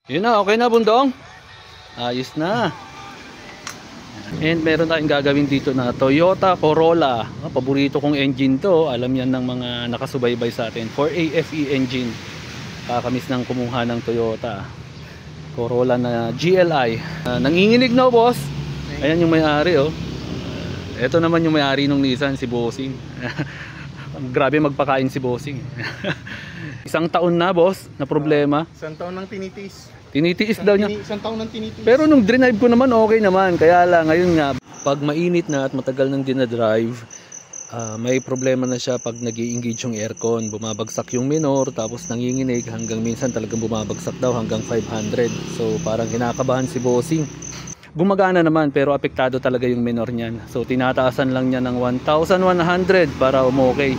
Yun na, okay na bundong. Ayos na. And meron tayong gagawin dito na Toyota Corolla. Paborito kong engine to. Alam yan ng mga nakasubaybay sa atin. 4AFE engine. Kakamis ng kumuha ng Toyota Corolla na GLI. Nanginginig na, boss. Ayan yung may-ari, oh. Ito naman yung may-ari ng Nissan, si Bossing. Grabe magpakain si Bossing. Isang taon na, boss, na problema. Isang taon nang tinitiis. Tinitiis daw niya. Isang taon nang tinitiis. Pero nung drive ko naman, okay naman. Kaya lang, ngayon nga, pag mainit na at matagal nang dinadrive, may problema na siya pag nag-i-engage yung aircon. Bumabagsak yung minor, tapos nanginginig hanggang minsan talagang bumabagsak daw hanggang 500. So parang kinakabahan si Bossing. Gumagana naman pero apektado talaga yung minor niyan. So tinataasan lang niya ng 1,100 para umokay.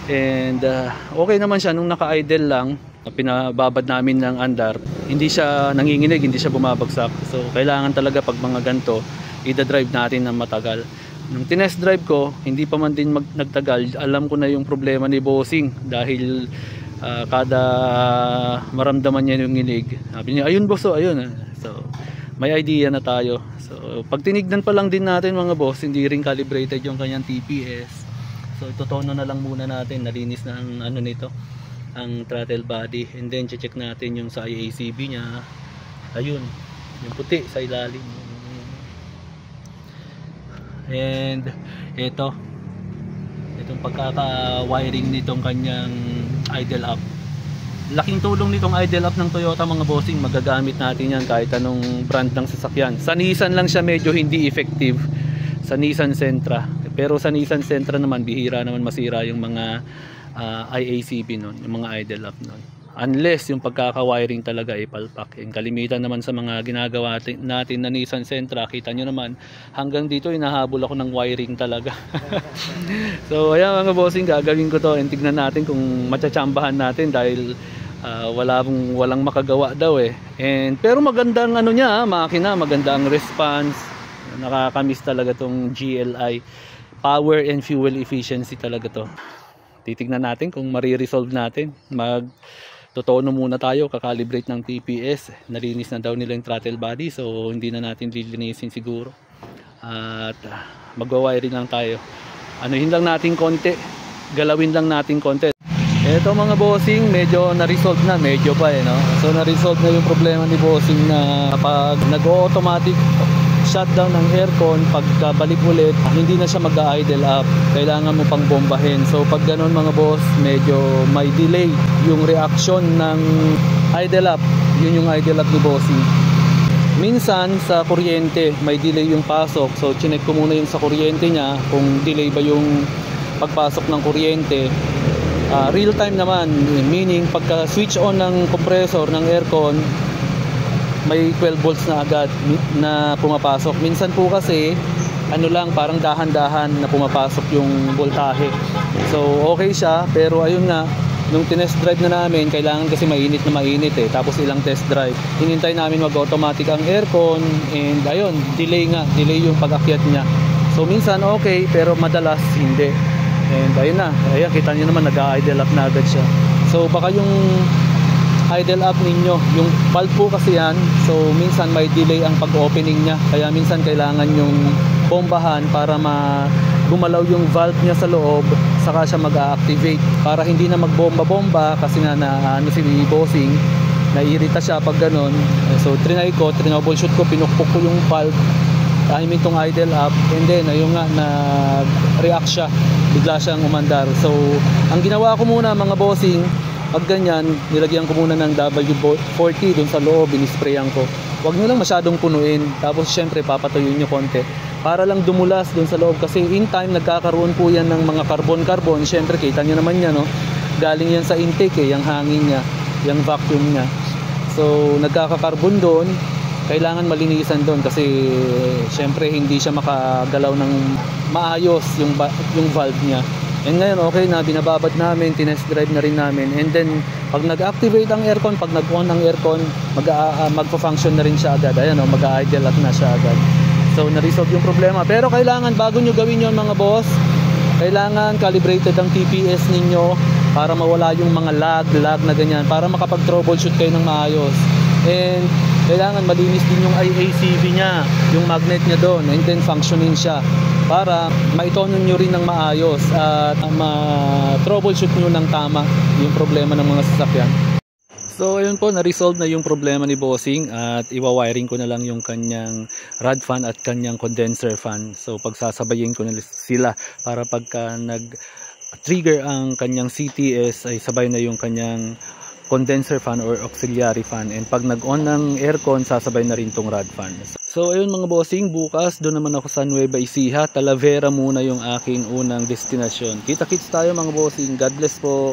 And okay naman siya nung naka-idle lang. Pinababad namin ng andar. Hindi siya nanginginig, hindi siya bumabagsak. So kailangan talaga pag mga ganito, i-drive natin ng matagal. Nung tinest drive ko, hindi pa man din nagtagal, alam ko na yung problema ni Bossing dahil kada maramdaman niya yung nginig. Sabi niya, ayun boss, oh, ayun. So may idea na tayo. So pag tinignan pa lang din natin mga boss, hindi rin calibrated yung kanyang TPS. So itotono na lang muna natin, nalinis na ang ano nito, ang throttle body, and then check natin yung sa IACB niya. Ayun, yung puti sa ilalim. And itong pagkaka-wiring nitong kanyang idle up. Laking tulong nitong idle up ng Toyota mga bossing. Magagamit natin yan kahit anong brand ng sasakyan. Sa Nissan lang siya medyo hindi effective, sa Nissan Sentra. Pero sa Nissan Sentra naman bihira naman masira yung mga IACB nun, yung mga idle up nun. Unless yung pagkaka-wiring talaga ay palpak. Yung kalimitan naman sa mga ginagawa natin na Nissan Sentra, kita nyo naman hanggang dito inahabol ako ng wiring talaga. So ayan mga bossing, gagawin ko to and tignan natin kung matsatsambahan natin dahil walang makagawa daw eh. And pero magandang ano niya, makina, maganda ang response. Nakakamiss talaga tong GLI. Power and fuel efficiency talaga to. Titignan natin kung mariresolve natin. Totono muna tayo, kakalibrate ng TPS. Nalinis na daw nila yung throttle body, so hindi na natin lilinisin siguro. At magwa-wiring lang tayo. Anuhin lang natin konti, galawin lang natin konti. Eto mga bossing, medyo na-resolve na, medyo pa no. So na-resolve na yung problema ni bossing na pag nag-automatic shutdown ng aircon, pagkabalik ulit hindi na siya mag-idle up, kailangan mo pang bombahin. So pag ganun mga boss, medyo may delay yung reaction ng idle up. Yun yung idle up ni bossing. Minsan sa kuryente may delay yung pasok, so chinek ko muna yung sa kuryente niya kung delay ba yung pagpasok ng kuryente. Real time naman, meaning pagka switch on ng compressor ng aircon, may 12 volts na agad na pumapasok. Minsan po kasi ano lang, parang dahan-dahan na pumapasok yung voltahe. So okay siya, pero ayun nga, nung tinest drive na namin, kailangan kasi mainit na mainit eh. Tapos ilang test drive, hinintay namin mag-automatic ang aircon, and ayun, delay yung pag-akyat niya. So minsan okay, pero madalas hindi. And ayun na, ayan, kita niyo naman nag-idle up na agad siya. So baka yung idle up ninyo, yung valve po kasi yan, so minsan may delay ang pag-opening niya, kaya minsan kailangan yung bombahan para gumalaw yung valve niya sa loob, saka siya mag-activate para hindi na magbomba-bomba. Kasi nga si bossing, naiirita siya pag ganun. So troubleshoot ko, pinukpok ko yung valve, I mean itong idle up, and then ayun nga, nag-react siya, bigla siyang umandar. So ang ginawa ko muna mga bossing, pag ganyan, nilagyan ko muna ng W40 dun sa loob, binisprayan ko. Huwag nyo lang masyadong punuin. Tapos syempre papatuyuin nyo konti para lang dumulas dun sa loob. Kasi in time, nagkakaroon po yan ng mga carbon-carbon. Syempre, kita nyo naman yan, no? Galing yan sa intake eh, yung hangin niya, yung vacuum niya. So, nagkakakarbon doon. Kailangan malinisan doon kasi syempre hindi siya makagalaw ng maayos yung valve niya. And ngayon okay na, binababad namin, tinest drive na rin namin. And then pag nag-activate ang aircon, pag nag-on ang aircon, magpa-function na rin siya agad. Ayan o, mag-idle up na siya agad. So na-resolve yung problema. Pero kailangan, bago nyo gawin yon mga boss, kailangan calibrated ang TPS ninyo para mawala yung mga lag na ganyan, para makapag-troubleshoot kayo ng maayos. And kailangan malinis din yung IACV niya, yung magnet niya doon, and then functioning siya para maitono nyo rin ng maayos at ma-troubleshoot nyo ng tama yung problema ng mga sasakyan. So ayun po, na-resolve na yung problema ni Bossing at iwa-wiring ko na lang yung kanyang rod fan at kanyang condenser fan. So pagsasabayin ko na sila para pagka nag-trigger ang kanyang CTS ay sabay na yung kanyang condenser fan or auxiliary fan, and pag nag-on ng aircon sasabay na rin tong rod fan. So ayun mga bossing, bukas doon naman ako sa Nueva Ecija. Talavera muna yung aking unang destinasyon. Kita-kits tayo mga bossing. God bless po.